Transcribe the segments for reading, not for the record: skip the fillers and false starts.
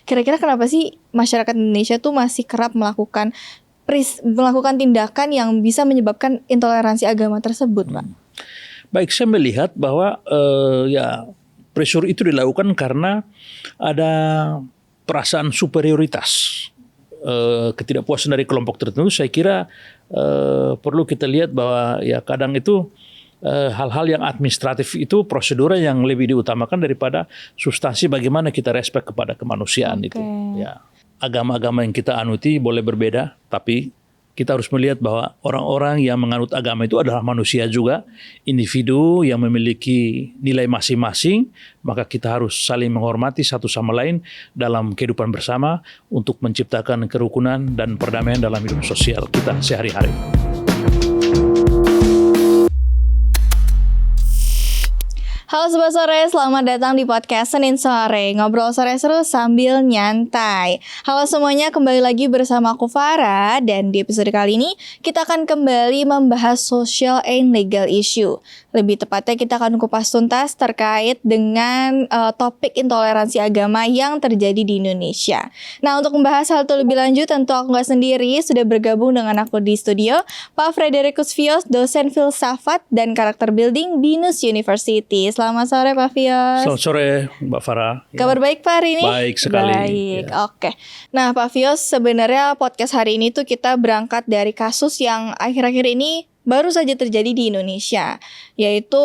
kira-kira kenapa sih masyarakat Indonesia tuh masih kerap melakukan tindakan yang bisa menyebabkan intoleransi agama tersebut, Pak? Baik, saya melihat bahwa pressure itu dilakukan karena ada perasaan superioritas, ketidakpuasan dari kelompok tertentu. Saya kira perlu kita lihat bahwa ya kadang itu hal-hal yang administratif itu prosedur yang lebih diutamakan daripada substansi bagaimana kita respect kepada kemanusiaan itu. Ya, agama-agama yang kita anuti boleh berbeda, tapi kita harus melihat bahwa orang-orang yang menganut agama itu adalah manusia juga, individu yang memiliki nilai masing-masing, maka kita harus saling menghormati satu sama lain dalam kehidupan bersama untuk menciptakan kerukunan dan perdamaian dalam hidup sosial kita sehari-hari. Halo Sobat Sore, selamat datang di podcast Senin Sore, ngobrol sore seru sambil nyantai. Halo semuanya, kembali lagi bersama aku Farah. Dan di episode kali ini kita akan kembali membahas social and legal issue. Lebih tepatnya kita akan kupas tuntas terkait dengan topik intoleransi agama yang terjadi di Indonesia. Nah, untuk membahas hal itu lebih lanjut, tentu aku gak sendiri, sudah bergabung dengan aku di studio Pak Frederikus Vios, dosen filsafat dan karakter building BINUS University. Selamat sore Pak Vios. Selamat sore Mbak Farah. Kabar baik Pak hari ini? Baik sekali. Baik, Oke. Nah Pak Vios, sebenarnya podcast hari ini tuh kita berangkat dari kasus yang akhir-akhir ini baru saja terjadi di Indonesia, yaitu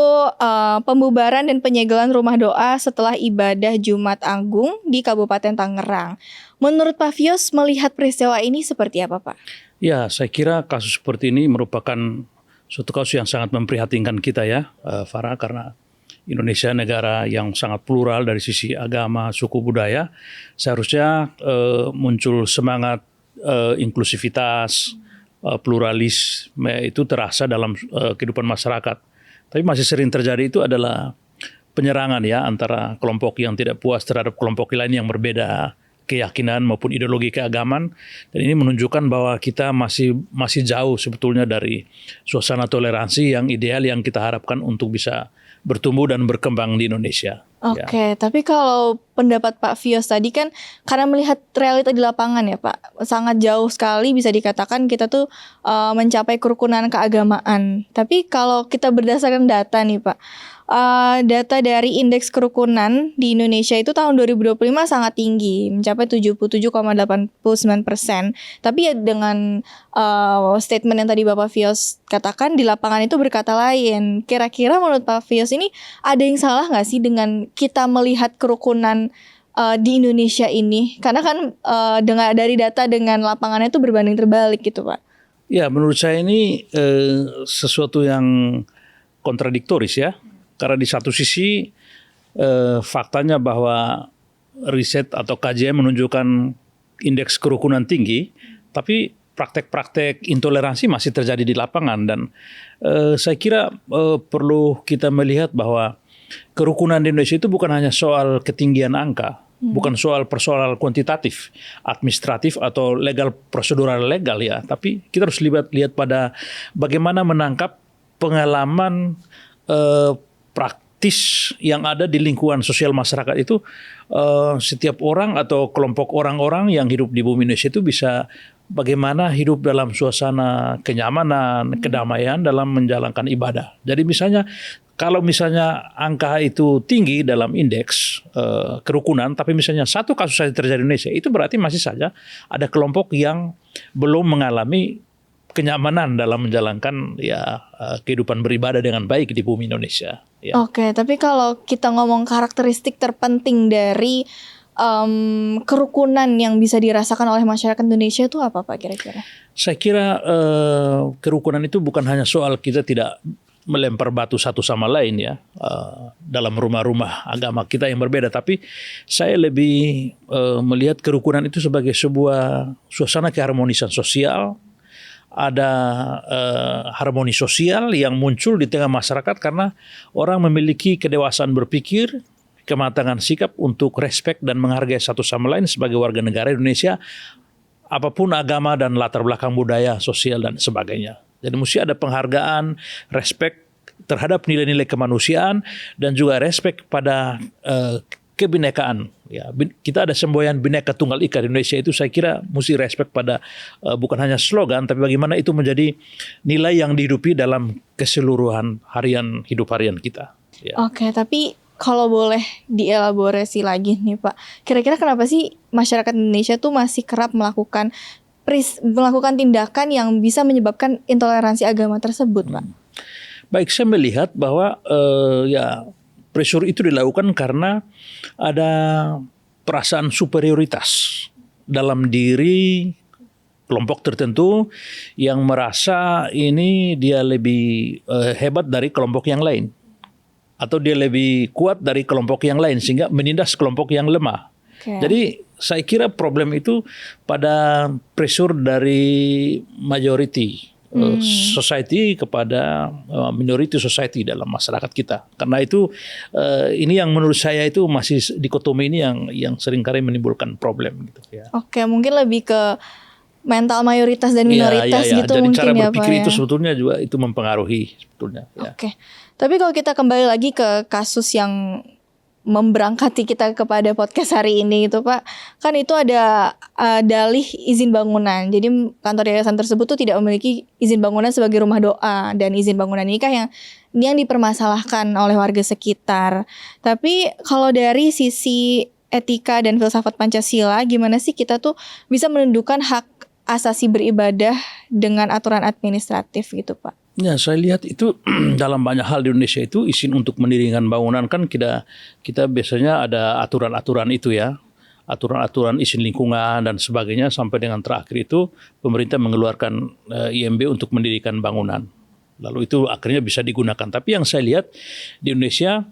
pembubaran dan penyegelan rumah doa setelah ibadah Jumat Agung di Kabupaten Tangerang. Menurut Pak Vios, melihat peristiwa ini seperti apa Pak? Ya, saya kira kasus seperti ini merupakan suatu kasus yang sangat memprihatinkan kita ya, Farah, karena Indonesia negara yang sangat plural dari sisi agama, suku, budaya. Seharusnya muncul semangat inklusivitas, pluralisme itu terasa dalam kehidupan masyarakat. Tapi masih sering terjadi itu adalah penyerangan ya antara kelompok yang tidak puas terhadap kelompok lain yang berbeda keyakinan maupun ideologi keagamaan. Dan ini menunjukkan bahwa kita masih jauh sebetulnya dari suasana toleransi yang ideal yang kita harapkan untuk bisa bertumbuh dan berkembang di Indonesia. Oke, tapi kalau pendapat Pak Vios tadi kan karena melihat realita di lapangan ya Pak, sangat jauh sekali bisa dikatakan kita tuh mencapai kerukunan keagamaan. Tapi kalau kita berdasarkan data nih Pak, data dari indeks kerukunan di Indonesia itu tahun 2025 sangat tinggi, mencapai 77,89%. Tapi ya dengan statement yang tadi Bapak Vios katakan, di lapangan itu berkata lain. Kira-kira menurut Pak Vios ini ada yang salah nggak sih dengan kita melihat kerukunan di Indonesia ini? Karena kan dari data dengan lapangannya itu berbanding terbalik gitu Pak. Ya, menurut saya ini sesuatu yang kontradiktoris ya. Karena di satu sisi faktanya bahwa riset atau kajian menunjukkan indeks kerukunan tinggi, tapi praktek-praktek intoleransi masih terjadi di lapangan. Dan saya kira perlu kita melihat bahwa kerukunan di Indonesia itu bukan hanya soal ketinggian angka, bukan soal persoalan kuantitatif, administratif atau legal, prosedural legal ya, tapi kita harus lihat pada bagaimana menangkap pengalaman praktis yang ada di lingkungan sosial masyarakat itu. Setiap orang atau kelompok orang-orang yang hidup di bumi Indonesia itu bisa bagaimana hidup dalam suasana kenyamanan, kedamaian dalam menjalankan ibadah. Jadi misalnya kalau misalnya angka itu tinggi dalam indeks kerukunan, tapi misalnya satu kasus saja terjadi di Indonesia, itu berarti masih saja ada kelompok yang belum mengalami kenyamanan dalam menjalankan kehidupan beribadah dengan baik di bumi Indonesia. Ya. Oke, tapi kalau kita ngomong karakteristik terpenting dari kerukunan yang bisa dirasakan oleh masyarakat Indonesia itu apa Pak kira-kira? Saya kira kerukunan itu bukan hanya soal kita tidak melempar batu satu sama lain ya dalam rumah-rumah agama kita yang berbeda, tapi saya lebih melihat kerukunan itu sebagai sebuah suasana keharmonisan sosial. Ada harmoni sosial yang muncul di tengah masyarakat karena orang memiliki kedewasaan berpikir, kematangan sikap untuk respect dan menghargai satu sama lain sebagai warga negara Indonesia, apapun agama dan latar belakang budaya, sosial dan sebagainya. Jadi mesti ada penghargaan, respect terhadap nilai-nilai kemanusiaan dan juga respect pada kebinekaan. Ya, kita ada semboyan Bhinneka Tunggal Ika di Indonesia itu, saya kira mesti respect pada bukan hanya slogan, tapi bagaimana itu menjadi nilai yang dihidupi dalam keseluruhan hidup harian kita. Ya. Oke, tapi kalau boleh dielaborasi lagi nih Pak, kira-kira kenapa sih masyarakat Indonesia tuh masih kerap melakukan tindakan yang bisa menyebabkan intoleransi agama tersebut, Pak? Baik, saya melihat bahwa pressure itu dilakukan karena ada perasaan superioritas dalam diri kelompok tertentu yang merasa ini dia lebih hebat dari kelompok yang lain, atau dia lebih kuat dari kelompok yang lain sehingga menindas kelompok yang lemah. Okay. Jadi saya kira problem itu pada pressure dari majority society kepada minority society dalam masyarakat kita. Karena itu ini yang menurut saya itu masih dikotomi ini yang seringkali menimbulkan problem gitu ya. Oke, mungkin lebih ke mental mayoritas dan minoritas gitu. Jadi mungkin cara ya berpikir Pak itu ya. sebetulnya juga itu mempengaruhi sebetulnya ya. Oke. Tapi kalau kita kembali lagi ke kasus yang memberangkati kita kepada podcast hari ini itu Pak, kan itu ada dalih izin bangunan. Jadi kantor yayasan tersebut tuh tidak memiliki izin bangunan sebagai rumah doa, dan izin bangunan ini kan yang dipermasalahkan oleh warga sekitar. Tapi kalau dari sisi etika dan filsafat Pancasila, gimana sih kita tuh bisa menundukkan hak asasi beribadah dengan aturan administratif gitu Pak? Ya, saya lihat itu dalam banyak hal di Indonesia itu izin untuk mendirikan bangunan kan kita biasanya ada aturan-aturan itu ya. Aturan-aturan izin lingkungan dan sebagainya, sampai dengan terakhir itu pemerintah mengeluarkan IMB untuk mendirikan bangunan. Lalu itu akhirnya bisa digunakan. Tapi yang saya lihat di Indonesia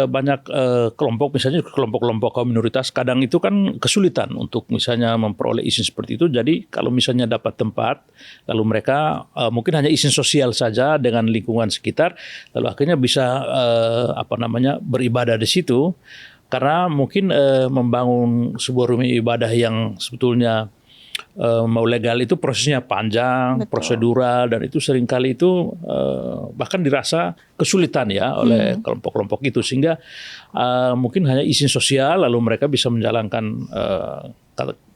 banyak kelompok, misalnya kelompok-kelompok kaum minoritas, kadang itu kan kesulitan untuk misalnya memperoleh izin seperti itu. Jadi kalau misalnya dapat tempat, lalu mereka mungkin hanya izin sosial saja dengan lingkungan sekitar, lalu akhirnya bisa beribadah di situ. Karena mungkin membangun sebuah rumah ibadah yang sebetulnya mau legal itu prosesnya panjang, betul, prosedural, dan itu seringkali itu bahkan dirasa kesulitan ya oleh kelompok-kelompok itu, sehingga mungkin hanya izin sosial lalu mereka bisa menjalankan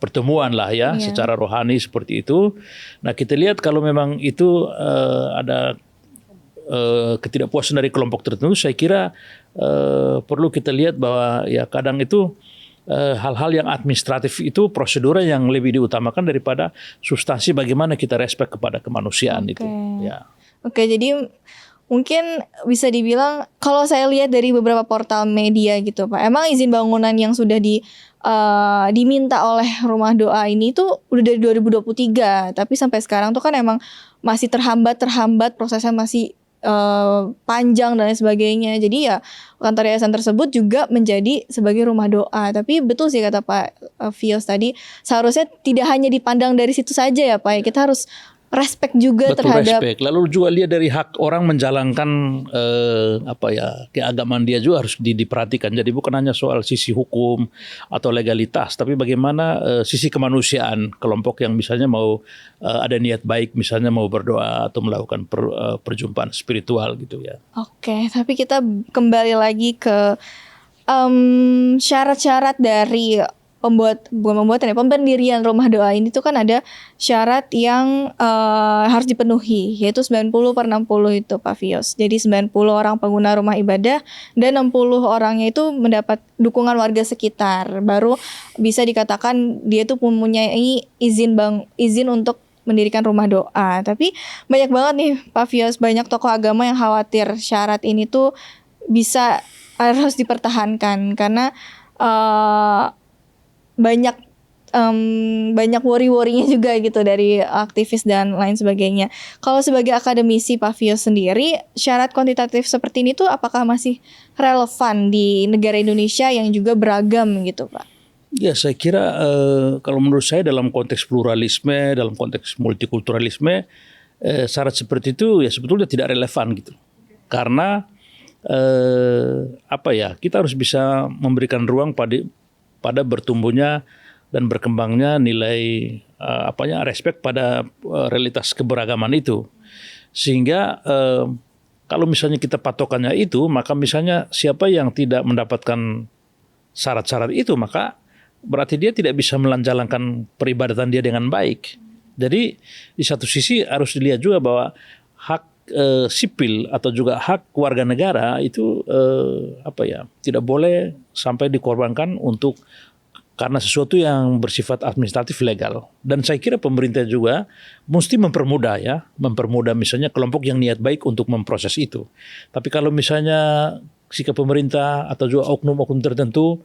pertemuan lah ya secara rohani seperti itu. Nah, kita lihat kalau memang itu ada ketidakpuasan dari kelompok tertentu, saya kira perlu kita lihat bahwa ya kadang itu hal-hal yang administratif itu prosedur yang lebih diutamakan daripada substansi bagaimana kita respect kepada kemanusiaan itu. Ya. Oke, jadi mungkin bisa dibilang kalau saya lihat dari beberapa portal media gitu Pak, emang izin bangunan yang sudah diminta oleh rumah doa ini tuh udah dari 2023, tapi sampai sekarang tuh kan emang masih terhambat prosesnya masih panjang dan lain sebagainya. Jadi ya kantor yayasan tersebut juga menjadi sebagai rumah doa. Tapi betul sih kata Pak Vios tadi, seharusnya tidak hanya dipandang dari situ saja ya Pak. Kita harus respect juga terhadap. Respect. Lalu juga lihat dari hak orang menjalankan keagamaan dia juga harus diperhatikan. Jadi bukan hanya soal sisi hukum atau legalitas, tapi bagaimana sisi kemanusiaan kelompok yang misalnya mau ada niat baik, misalnya mau berdoa atau melakukan perjumpaan spiritual gitu ya. Oke, tapi kita kembali lagi ke syarat-syarat dari pemberdirian rumah doa ini tuh kan ada syarat yang harus dipenuhi, yaitu 90/60 itu Pak Vios. Jadi 90 orang pengguna rumah ibadah dan 60 orangnya itu mendapat dukungan warga sekitar, baru bisa dikatakan dia tuh mempunyai izin untuk mendirikan rumah doa. Tapi banyak banget nih Pak Vios, banyak tokoh agama yang khawatir syarat ini tuh harus dipertahankan karena banyak worry-worrynya juga gitu dari aktivis dan lain sebagainya. Kalau sebagai akademisi Pak Vios sendiri, syarat kuantitatif seperti ini tuh apakah masih relevan di negara Indonesia yang juga beragam gitu Pak? Ya, saya kira kalau menurut saya dalam konteks pluralisme, dalam konteks multikulturalisme, syarat seperti itu ya sebetulnya tidak relevan gitu. Karena kita harus bisa memberikan ruang pada bertumbuhnya dan berkembangnya nilai respect pada realitas keberagaman itu. Sehingga kalau misalnya kita patokannya itu, maka misalnya siapa yang tidak mendapatkan syarat-syarat itu, maka berarti dia tidak bisa menjalankan peribadatan dia dengan baik. Jadi di satu sisi harus dilihat juga bahwa hak sipil atau juga hak warga negara itu tidak boleh sampai dikorbankan untuk karena sesuatu yang bersifat administratif legal. Dan saya kira pemerintah juga mesti mempermudah misalnya kelompok yang niat baik untuk memproses itu. Tapi kalau misalnya sikap pemerintah atau juga oknum-oknum tertentu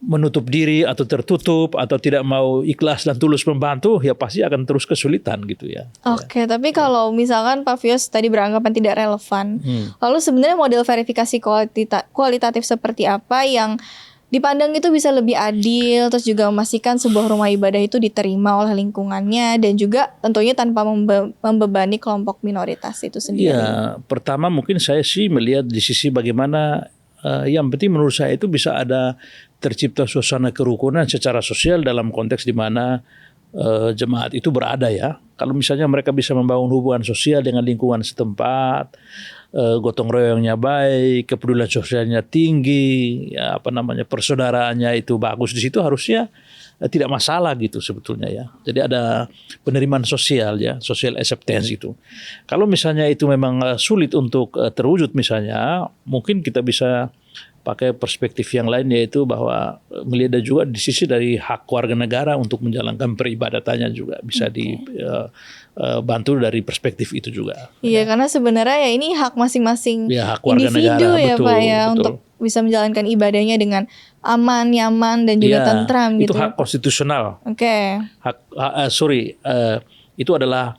menutup diri atau tertutup atau tidak mau ikhlas dan tulus membantu, ya pasti akan terus kesulitan gitu ya. Oke, tapi kalau misalkan Pak Fios tadi beranggapan tidak relevan, lalu sebenarnya model verifikasi kualitatif seperti apa yang dipandang itu bisa lebih adil, terus juga memastikan sebuah rumah ibadah itu diterima oleh lingkungannya dan juga tentunya tanpa membebani kelompok minoritas itu sendiri? Ya, pertama mungkin saya sih melihat di sisi bagaimana yang penting menurut saya itu bisa ada tercipta suasana kerukunan secara sosial dalam konteks di mana jemaat itu berada ya. Kalau misalnya mereka bisa membangun hubungan sosial dengan lingkungan setempat, gotong royongnya baik, kepedulian sosialnya tinggi, ya persaudaraannya itu bagus, di situ harusnya tidak masalah gitu sebetulnya ya. Jadi ada penerimaan sosial ya, social acceptance itu. Kalau misalnya itu memang sulit untuk terwujud misalnya, mungkin kita bisa pakai perspektif yang lain, yaitu bahwa melihat juga di sisi dari hak warga negara untuk menjalankan peribadatannya juga bisa dibantu dari perspektif itu juga. Iya, karena sebenarnya ya ini hak masing-masing hak warga individu negara, ya betul, Pak ya, betul. untuk bisa menjalankan ibadahnya dengan aman, nyaman dan juga tentram gitu. Itu hak konstitusional. Oke. Itu adalah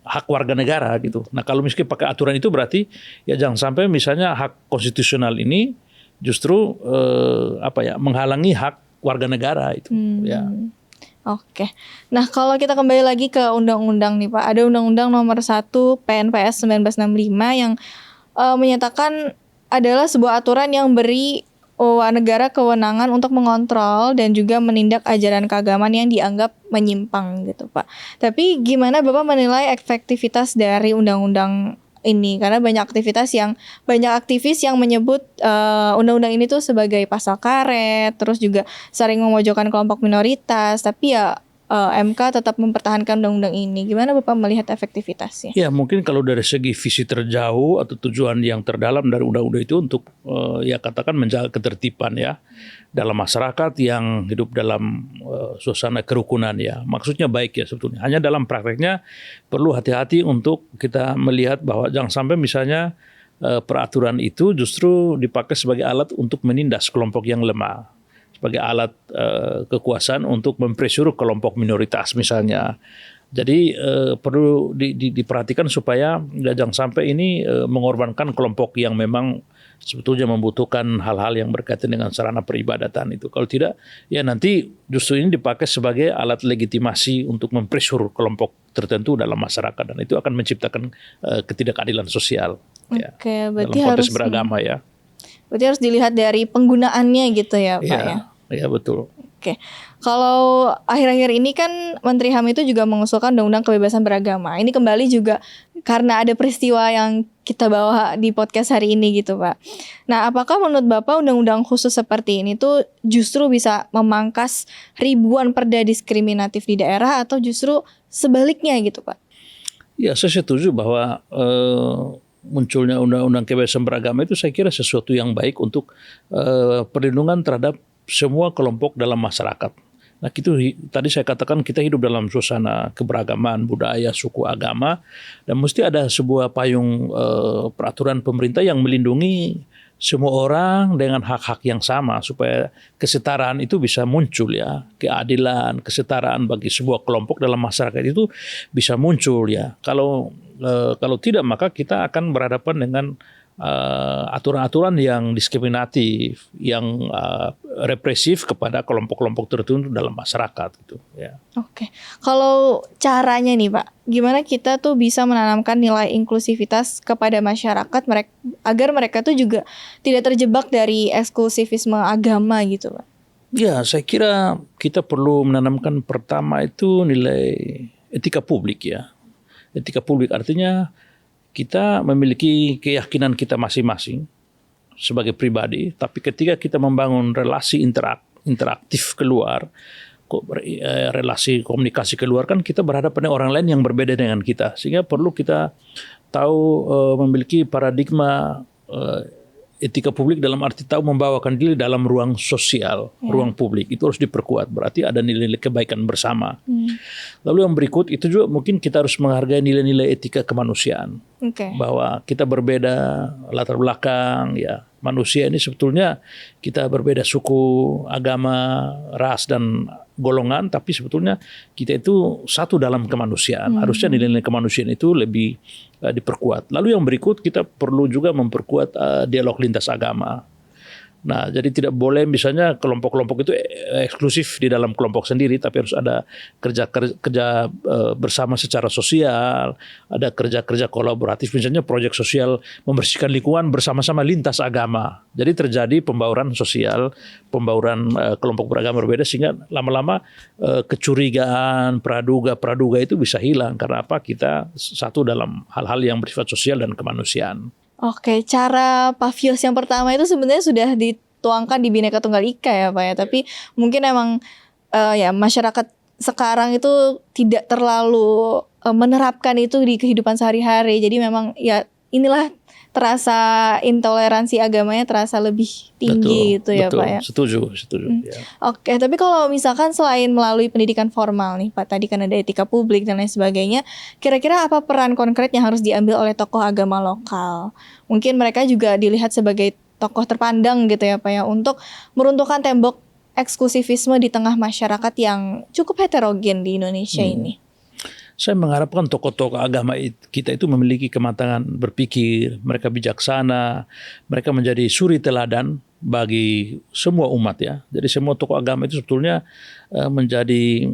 hak warga negara gitu. Nah kalau misalnya pakai aturan itu berarti ya jangan sampai misalnya hak konstitusional ini justru menghalangi hak warga negara itu. Ya. Oke. Nah kalau kita kembali lagi ke undang-undang nih Pak, ada Undang-Undang Nomor 1 PNPS 1965 yang menyatakan adalah sebuah aturan yang beri negara kewenangan untuk mengontrol dan juga menindak ajaran keagamaan yang dianggap menyimpang gitu Pak. Tapi gimana Bapak menilai efektivitas dari undang-undang ini? Karena banyak aktivis yang menyebut undang-undang ini tuh sebagai pasal karet, terus juga sering memojokkan kelompok minoritas. Tapi ya MK tetap mempertahankan undang-undang ini. Gimana Bapak melihat efektivitasnya? Ya mungkin kalau dari segi visi terjauh atau tujuan yang terdalam dari undang-undang itu untuk katakan menjaga ketertiban ya dalam masyarakat yang hidup dalam suasana kerukunan ya. Maksudnya baik ya sebetulnya. Hanya dalam prakteknya perlu hati-hati untuk kita melihat bahwa jangan sampai misalnya peraturan itu justru dipakai sebagai alat untuk menindas kelompok yang lemah, sebagai alat kekuasaan untuk mempressure kelompok minoritas misalnya. Jadi perlu diperhatikan supaya jangan sampai ini mengorbankan kelompok yang memang sebetulnya membutuhkan hal-hal yang berkaitan dengan sarana peribadatan itu. Kalau tidak, ya nanti justru ini dipakai sebagai alat legitimasi untuk mempressure kelompok tertentu dalam masyarakat, dan itu akan menciptakan ketidakadilan sosial. Oke, berarti dalam konteks harus beragama ya. Berarti harus dilihat dari penggunaannya gitu ya Pak ya? Iya betul. Oke, kalau akhir-akhir ini kan Menteri HAM itu juga mengusulkan undang-undang kebebasan beragama. Ini kembali juga karena ada peristiwa yang kita bawa di podcast hari ini gitu Pak. Nah, apakah menurut Bapak undang-undang khusus seperti ini tuh justru bisa memangkas ribuan perda diskriminatif di daerah atau justru sebaliknya gitu Pak? Ya, saya setuju bahwa munculnya undang-undang kebebasan beragama itu saya kira sesuatu yang baik untuk perlindungan terhadap semua kelompok dalam masyarakat. Nah itu tadi saya katakan kita hidup dalam suasana keberagaman budaya, suku, agama, dan mesti ada sebuah payung peraturan pemerintah yang melindungi semua orang dengan hak-hak yang sama supaya kesetaraan itu bisa muncul ya, keadilan, kesetaraan bagi sebuah kelompok dalam masyarakat itu bisa muncul ya. Kalau tidak maka kita akan berhadapan dengan aturan-aturan yang diskriminatif, yang represif kepada kelompok-kelompok tertentu dalam masyarakat gitu ya. Oke. Kalau caranya nih Pak, gimana kita tuh bisa menanamkan nilai inklusivitas kepada masyarakat agar mereka tuh juga tidak terjebak dari eksklusivisme agama gitu Pak? Ya, saya kira kita perlu menanamkan pertama itu nilai etika publik ya. Etika publik artinya kita memiliki keyakinan kita masing-masing sebagai pribadi, tapi ketika kita membangun relasi interaktif keluar, relasi komunikasi keluar, kan kita berhadapan dengan orang lain yang berbeda dengan kita, sehingga perlu kita tahu memiliki paradigma etika publik dalam arti tahu membawakan diri dalam ruang sosial, ruang publik itu harus diperkuat. Berarti ada nilai-nilai kebaikan bersama. Lalu yang berikut itu juga mungkin kita harus menghargai nilai-nilai etika kemanusiaan. Bahwa kita berbeda latar belakang, ya manusia ini sebetulnya kita berbeda suku, agama, ras dan golongan, tapi sebetulnya kita itu satu dalam kemanusiaan. Harusnya nilai-nilai kemanusiaan itu lebih diperkuat. Lalu yang berikut kita perlu juga memperkuat dialog lintas agama. Nah, jadi tidak boleh misalnya kelompok-kelompok itu eksklusif di dalam kelompok sendiri, tapi harus ada kerja bersama secara sosial, ada kerja kolaboratif, misalnya proyek sosial membersihkan lingkungan bersama-sama lintas agama. Jadi terjadi pembauran sosial, pembauran kelompok beragama berbeda, sehingga lama-lama kecurigaan, praduga itu bisa hilang. Karena apa? Kita satu dalam hal-hal yang bersifat sosial dan kemanusiaan. Oke, cara Pavios yang pertama itu sebenarnya sudah dituangkan di Bhinneka Tunggal Ika ya Pak ya. Tapi mungkin emang ya masyarakat sekarang itu tidak terlalu menerapkan itu di kehidupan sehari-hari. Jadi memang ya inilah terasa intoleransi agamanya terasa lebih tinggi gitu ya betul, Pak ya. Setuju. Ya. Oke, tapi kalau misalkan selain melalui pendidikan formal nih Pak, tadi kan ada etika publik dan lain sebagainya, kira-kira apa peran konkret yang harus diambil oleh tokoh agama lokal? Mungkin mereka juga dilihat sebagai tokoh terpandang gitu ya Pak ya, untuk meruntuhkan tembok eksklusivisme di tengah masyarakat yang cukup heterogen di Indonesia ini. Saya mengharapkan tokoh-tokoh agama kita itu memiliki kematangan berpikir, mereka bijaksana, mereka menjadi suri teladan bagi semua umat ya. Jadi semua tokoh agama itu sebetulnya menjadi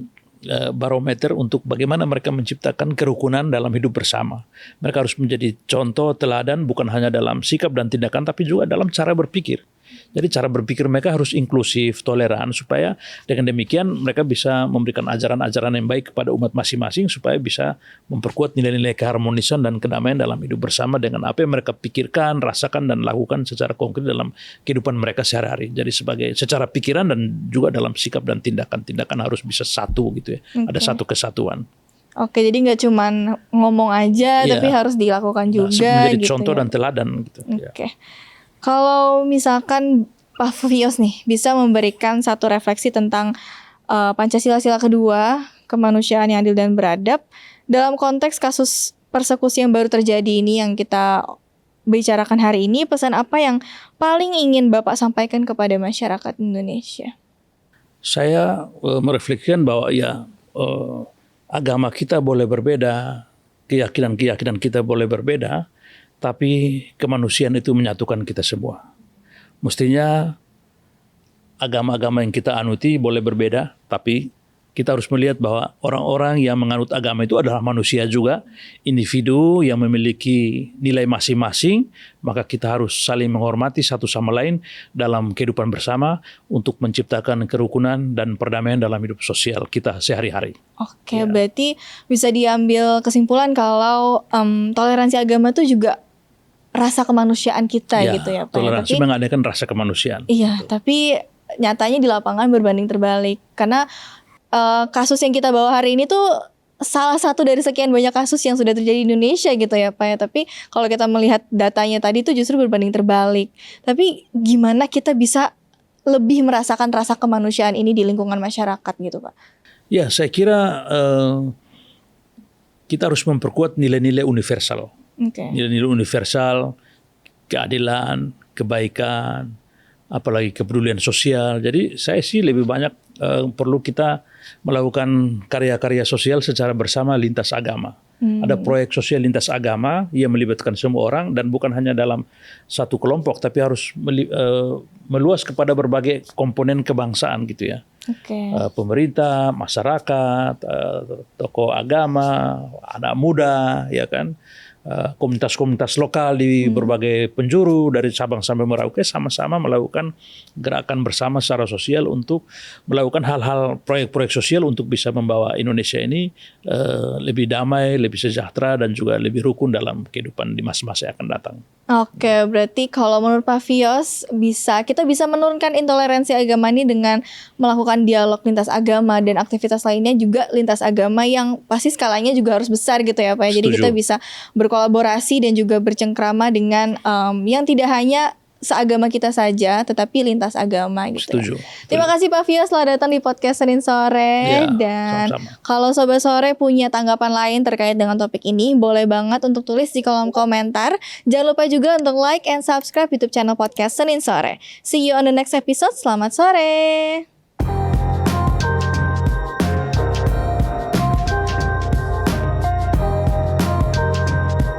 barometer untuk bagaimana mereka menciptakan kerukunan dalam hidup bersama. Mereka harus menjadi contoh teladan bukan hanya dalam sikap dan tindakan, tapi juga dalam cara berpikir. Jadi cara berpikir mereka harus inklusif, toleran, supaya dengan demikian mereka bisa memberikan ajaran-ajaran yang baik kepada umat masing-masing, supaya bisa memperkuat nilai-nilai keharmonisan dan kedamaian dalam hidup bersama dengan apa yang mereka pikirkan, rasakan, dan lakukan secara konkret dalam kehidupan mereka sehari-hari. Jadi secara pikiran dan juga dalam sikap dan tindakan harus bisa satu gitu ya. Ada satu kesatuan. Oke, jadi nggak cuman ngomong aja, tapi harus dilakukan juga. Menjadi gitu contoh ya. dan teladan gitu. Oke. Kalau misalkan Pak Pavios nih bisa memberikan satu refleksi tentang Pancasila sila kedua, kemanusiaan yang adil dan beradab dalam konteks kasus persekusi yang baru terjadi ini yang kita bicarakan hari ini, pesan apa yang paling ingin Bapak sampaikan kepada masyarakat Indonesia? Saya merefleksikan bahwa ya agama kita boleh berbeda, keyakinan kita boleh berbeda, tapi kemanusiaan itu menyatukan kita semua. Mestinya agama-agama yang kita anuti boleh berbeda, tapi kita harus melihat bahwa orang-orang yang menganut agama itu adalah manusia juga, individu yang memiliki nilai masing-masing, maka kita harus saling menghormati satu sama lain dalam kehidupan bersama untuk menciptakan kerukunan dan perdamaian dalam hidup sosial kita sehari-hari. Oke, berarti bisa diambil kesimpulan kalau toleransi agama itu juga rasa kemanusiaan kita gitu ya Pak. Toleransi mengadakan rasa kemanusiaan. Iya, tapi nyatanya di lapangan berbanding terbalik. Karena kasus yang kita bawa hari ini tuh salah satu dari sekian banyak kasus yang sudah terjadi di Indonesia gitu ya Pak ya. Tapi kalau kita melihat datanya tadi tuh justru berbanding terbalik. Tapi gimana kita bisa lebih merasakan rasa kemanusiaan ini di lingkungan masyarakat gitu Pak? Ya, saya kira kita harus memperkuat nilai-nilai universal. Nilai-nilai universal, keadilan, kebaikan, apalagi kepedulian sosial. Jadi saya sih lebih banyak perlu kita melakukan karya-karya sosial secara bersama lintas agama. Ada proyek sosial lintas agama yang melibatkan semua orang dan bukan hanya dalam satu kelompok, tapi harus meluas kepada berbagai komponen kebangsaan gitu ya. Pemerintah, masyarakat, tokoh agama, anak muda, ya kan. Komunitas-komunitas lokal di berbagai penjuru dari Sabang sampai Merauke sama-sama melakukan gerakan bersama secara sosial untuk melakukan hal-hal proyek-proyek sosial untuk bisa membawa Indonesia ini lebih damai, lebih sejahtera dan juga lebih rukun dalam kehidupan di masa-masa yang akan datang. Oke, berarti kalau menurut Pak Fios kita bisa menurunkan intoleransi agama ini dengan melakukan dialog lintas agama dan aktivitas lainnya juga lintas agama yang pasti skalanya juga harus besar gitu ya Pak. Jadi Setuju. kita bisa berkolaborasi dan juga bercengkrama dengan yang tidak hanya seagama kita saja, tetapi lintas agama gitu. Setuju. Terima kasih Pak Fios telah datang di podcast Senin Sore. Ya, Dan sama-sama. kalau Sobat Sore punya tanggapan lain terkait dengan topik ini, boleh banget untuk tulis di kolom komentar. Jangan lupa juga untuk like and subscribe YouTube channel podcast Senin Sore. See you on the next episode. Selamat sore.